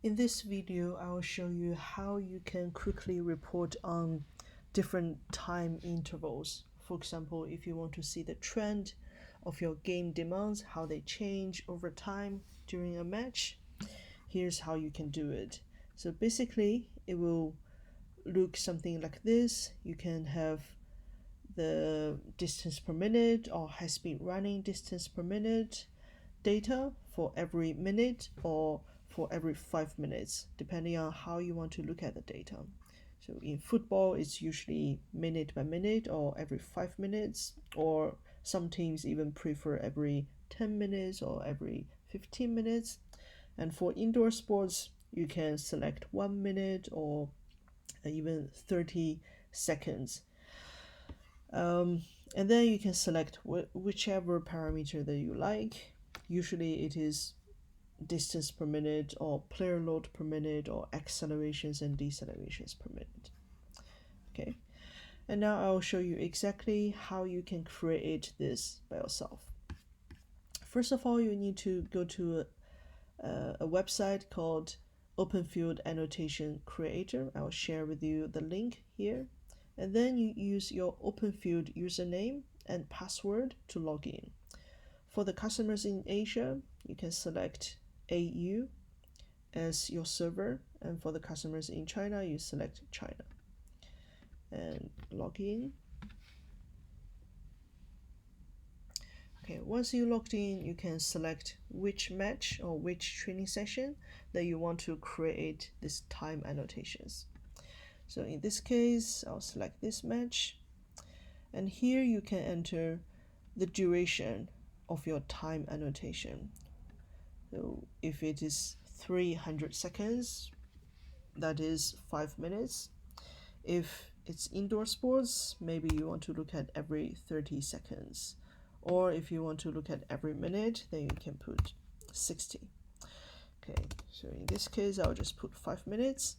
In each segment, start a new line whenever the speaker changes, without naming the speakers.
In this video, I will show you how you can quickly report on different time intervals. For example, if you want to see the trend of your game demands, how they change over time during a match, here's how you can do it. So basically, it will look something like this. You can have the distance per minute or high-speed running distance per minute data for every minute or for every 5 minutes, depending on how you want to look at the data. So in football, it's usually minute by minute or every 5 minutes, or some teams even prefer every 10 minutes or every 15 minutes. And for indoor sports, you can select 1 minute or even 30 seconds. And then you can select whichever parameter that you like. Usually it is distance per minute or player load per minute or accelerations and decelerations per minute. Okay, and now I'll show you exactly how you can create this by yourself. First of all, you need to go to a website called OpenField Annotation Creator. I'll share with you the link here. And then you use your OpenField username and password to log in. For the customers in Asia, you can select AU as your server, and for the customers in China, you select China and log in. Okay, once you logged in, you can select which match or which training session that you want to create this time annotations. So in this case, I'll select this match, and here you can enter the duration of your time annotation. So if it is 300 seconds, that is 5 minutes. If it's indoor sports, maybe you want to look at every 30 seconds. Or if you want to look at every minute, then you can put 60. Okay, so in this case, I'll just put 5 minutes.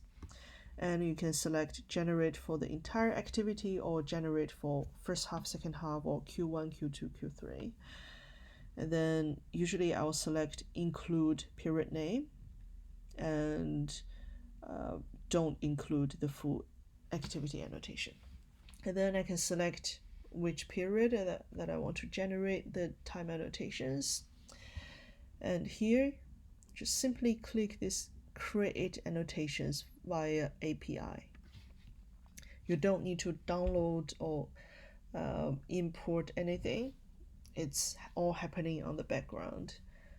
And you can select generate for the entire activity or generate for first half, second half, or Q1, Q2, Q3. And then usually I'll select include period name and don't include the full activity annotation. And then I can select which period that I want to generate the time annotations. And here, just simply click this create annotations via API. You don't need to download or import anything. It's all happening on the background.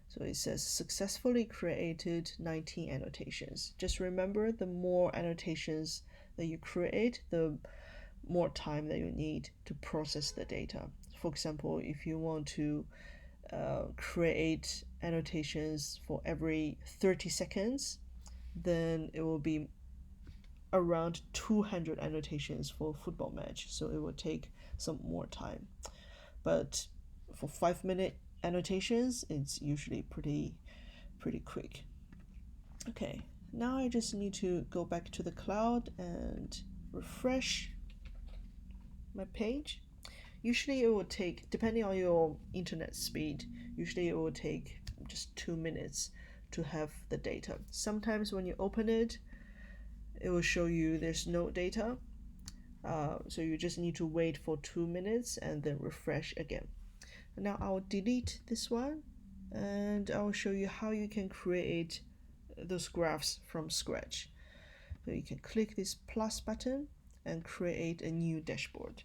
So it says successfully created 19 annotations. Just remember, the more annotations that you create, the more time that you need to process the data. For example, if you want to create annotations for every 30 seconds, then it will be around 200 annotations for a football match, so it will take some more time. But for 5-minute annotations, it's usually pretty quick. Okay, now I just need to go back to the cloud and refresh my page. Usually it will take, depending on your internet speed, usually it will take just 2 minutes to have the data. Sometimes when you open it, it will show you there's no data. So you just need to wait for 2 minutes and then refresh again. Now I'll delete this one and I'll show you how you can create those graphs from scratch. So you can click this plus button and create a new dashboard.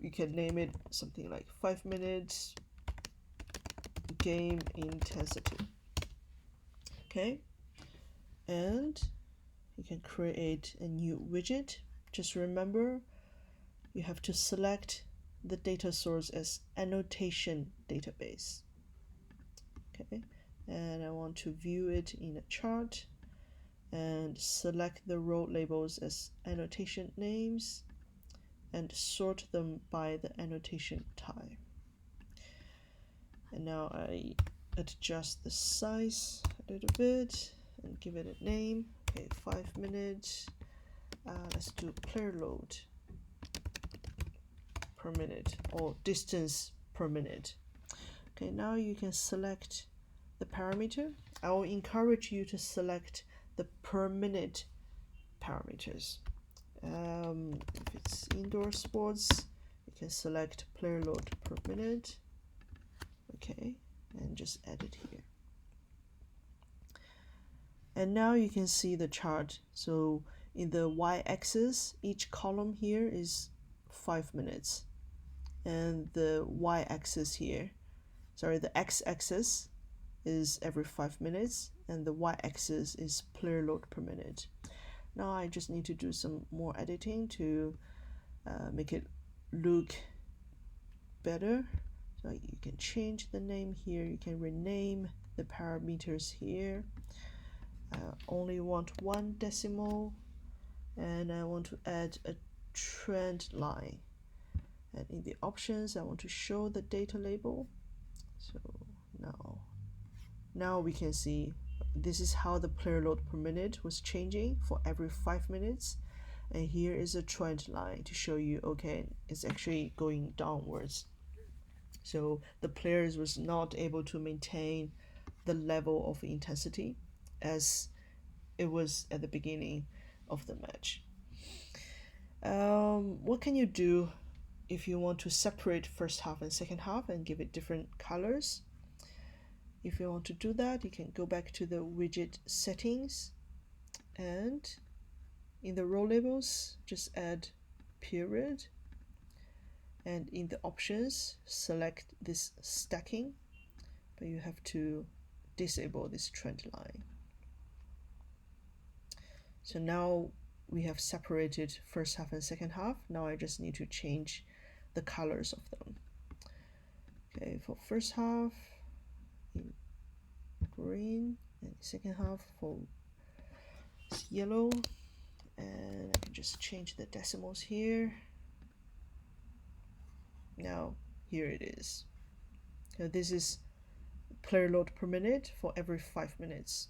You can name it something like 5 minutes game intensity. Okay, and you can create a new widget. Just remember, you have to select the data source as annotation database. Okay, and I want to view it in a chart and select the row labels as annotation names and sort them by the annotation type. And now I adjust the size a little bit and give it a name. Okay, 5 minutes. Let's do player load per minute or distance per minute. Okay, now you can select the parameter. I will encourage you to select the per minute parameters. If it's indoor sports, you can select player load per minute. Okay, and just add it here. And now you can see the chart. So in the y-axis, each column here is 5 minutes. And the y-axis here, sorry, the x-axis is every 5 minutes, and the y-axis is player load per minute. Now I just need to do some more editing to make it look better. So you can change the name here, you can rename the parameters here. I only want 1 decimal, and I want to add a trend line. And in the options, I want to show the data label. So now we can see this is how the player load per minute was changing for every 5 minutes. And here is a trend line to show you, okay, it's actually going downwards. So the players was not able to maintain the level of intensity as it was at the beginning of the match. What can you do if you want to separate first half and second half and give it different colors? If you want to do that, you can go back to the widget settings, and in the row labels, just add period, and in the options, select this stacking, but you have to disable this trend line. So now we have separated first half and second half. Now I just need to change the colors of them. Okay, for first half in green, and second half for yellow, and I can just change the decimals here. Now here it is. So this is player load per minute for every 5 minutes.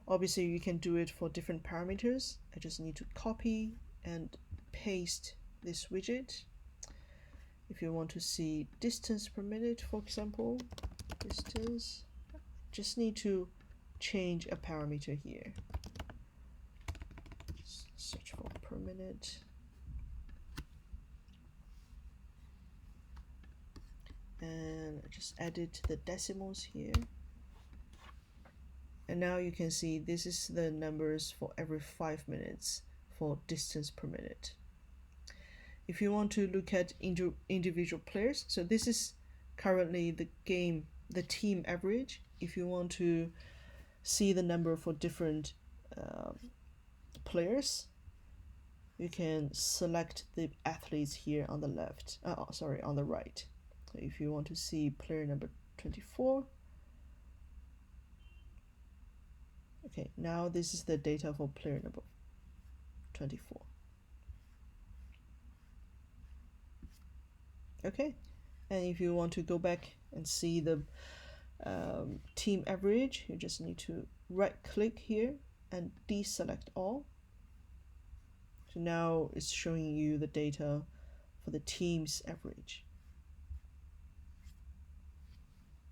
Obviously you can do it for different parameters. I just need to copy and paste this widget. If you want to see distance per minute, for example, distance, just need to change a parameter here. Search for per minute. And I just added the decimals here. And now you can see this is the numbers for every 5 minutes for distance per minute. If you want to look at individual players, so this is currently the team average. If you want to see the number for different players, you can select the athletes here on the left, on the right. So if you want to see player number 24, okay, now this is the data for player number 24. Okay, and if you want to go back and see the team average, you just need to right click here and deselect all. So now it's showing you the data for the team's average.